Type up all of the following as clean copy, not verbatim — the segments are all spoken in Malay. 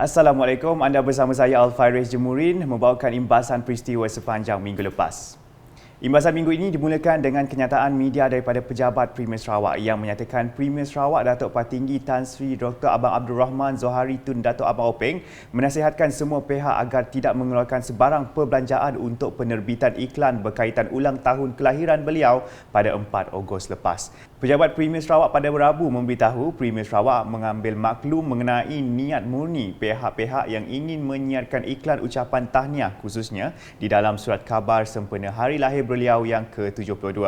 Assalamualaikum, anda bersama saya Al-Fairez Jemurin membawakan imbasan peristiwa sepanjang minggu lepas. Imbasan minggu ini dimulakan dengan kenyataan media daripada Pejabat Premier Sarawak yang menyatakan Premier Sarawak Datuk Patinggi Tan Sri Dr. Abang Abdul Rahman Zohari Tun Datuk Abang Openg menasihatkan semua pihak agar tidak mengeluarkan sebarang perbelanjaan untuk penerbitan iklan berkaitan ulang tahun kelahiran beliau pada 4 Ogos lepas. Pejabat Premier Sarawak pada Rabu memberitahu Premier Sarawak mengambil maklum mengenai niat murni pihak-pihak yang ingin menyiarkan iklan ucapan tahniah khususnya di dalam surat khabar sempena hari lahir beliau yang ke-72.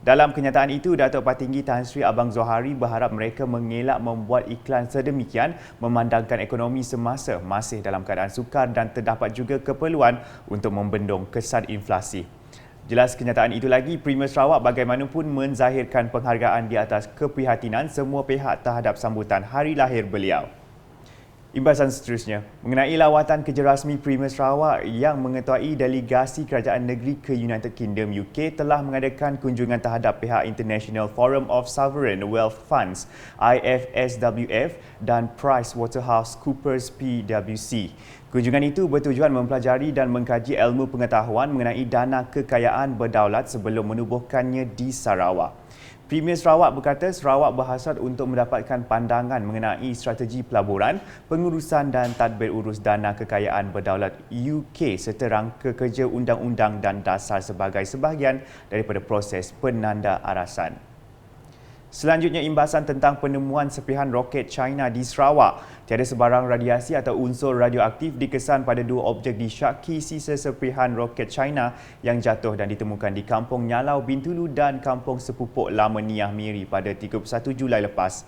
Dalam kenyataan itu, Datuk Patinggi Tan Sri Abang Zohari berharap mereka mengelak membuat iklan sedemikian memandangkan ekonomi semasa masih dalam keadaan sukar dan terdapat juga keperluan untuk membendung kesan inflasi. Jelas kenyataan itu lagi, Premier Sarawak bagaimanapun menzahirkan penghargaan di atas keprihatinan semua pihak terhadap sambutan hari lahir beliau. Imbasan seterusnya, mengenai lawatan kerja rasmi Premier Sarawak yang mengetuai delegasi kerajaan negeri ke United Kingdom UK telah mengadakan kunjungan terhadap pihak International Forum of Sovereign Wealth Funds IFSWF dan PricewaterhouseCoopers PwC. Kunjungan itu bertujuan mempelajari dan mengkaji ilmu pengetahuan mengenai dana kekayaan berdaulat sebelum menubuhkannya di Sarawak. Premier Sarawak berkata Sarawak berhasrat untuk mendapatkan pandangan mengenai strategi pelaburan, pengurusan dan tadbir urus dana kekayaan berdaulat UK serta rangka kerja undang-undang dan dasar sebagai sebahagian daripada proses penandaarasan. Selanjutnya, imbasan tentang penemuan serpihan roket China di Sarawak. Tiada sebarang radiasi atau unsur radioaktif dikesan pada dua objek disyaki sisa serpihan roket China yang jatuh dan ditemukan di Kampung Nyalau Bintulu dan Kampung Sepupuk Lama Niah Miri pada 31 Julai lepas.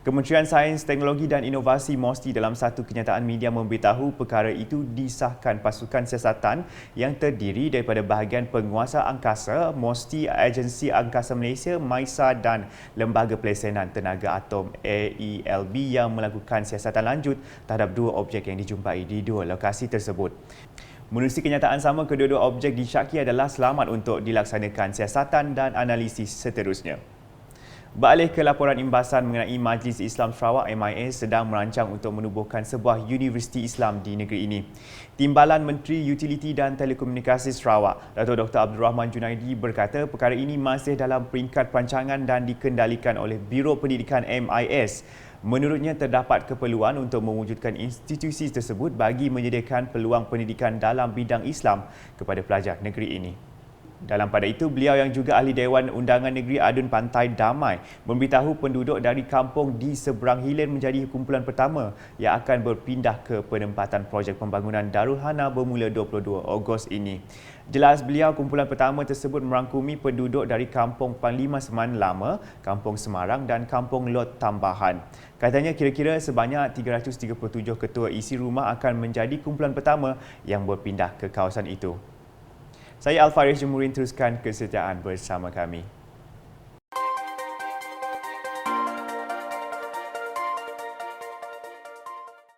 Kementerian Sains, Teknologi dan Inovasi MOSTI dalam satu kenyataan media memberitahu perkara itu disahkan pasukan siasatan yang terdiri daripada bahagian penguasa angkasa, MOSTI, Agensi Angkasa Malaysia, MAISA dan Lembaga Pelesenan Tenaga Atom AELB yang melakukan siasatan lanjut terhadap dua objek yang dijumpai di dua lokasi tersebut. Menerusi kenyataan sama, kedua-dua objek disyaki adalah selamat untuk dilaksanakan siasatan dan analisis seterusnya. Beralih ke laporan imbasan mengenai Majlis Islam Sarawak MIS sedang merancang untuk menubuhkan sebuah universiti Islam di negeri ini. Timbalan Menteri Utiliti dan Telekomunikasi Sarawak, Datuk Dr. Abdul Rahman Junaidi berkata perkara ini masih dalam peringkat perancangan dan dikendalikan oleh Biro Pendidikan MIS. Menurutnya terdapat keperluan untuk mewujudkan institusi tersebut bagi menyediakan peluang pendidikan dalam bidang Islam kepada pelajar negeri ini. Dalam pada itu, beliau yang juga ahli Dewan Undangan Negeri Adun Pantai Damai memberitahu penduduk dari kampung di seberang hilir menjadi kumpulan pertama yang akan berpindah ke penempatan projek pembangunan Darul Hana bermula 22 Ogos ini. Jelas beliau, kumpulan pertama tersebut merangkumi penduduk dari Kampung Panglima Seman Lama, Kampung Semarang dan Kampung Lot Tambahan. Katanya kira-kira sebanyak 337 ketua isi rumah akan menjadi kumpulan pertama yang berpindah ke kawasan itu. Saya Al-Fairez Jemurin, teruskan kesetiaan bersama kami.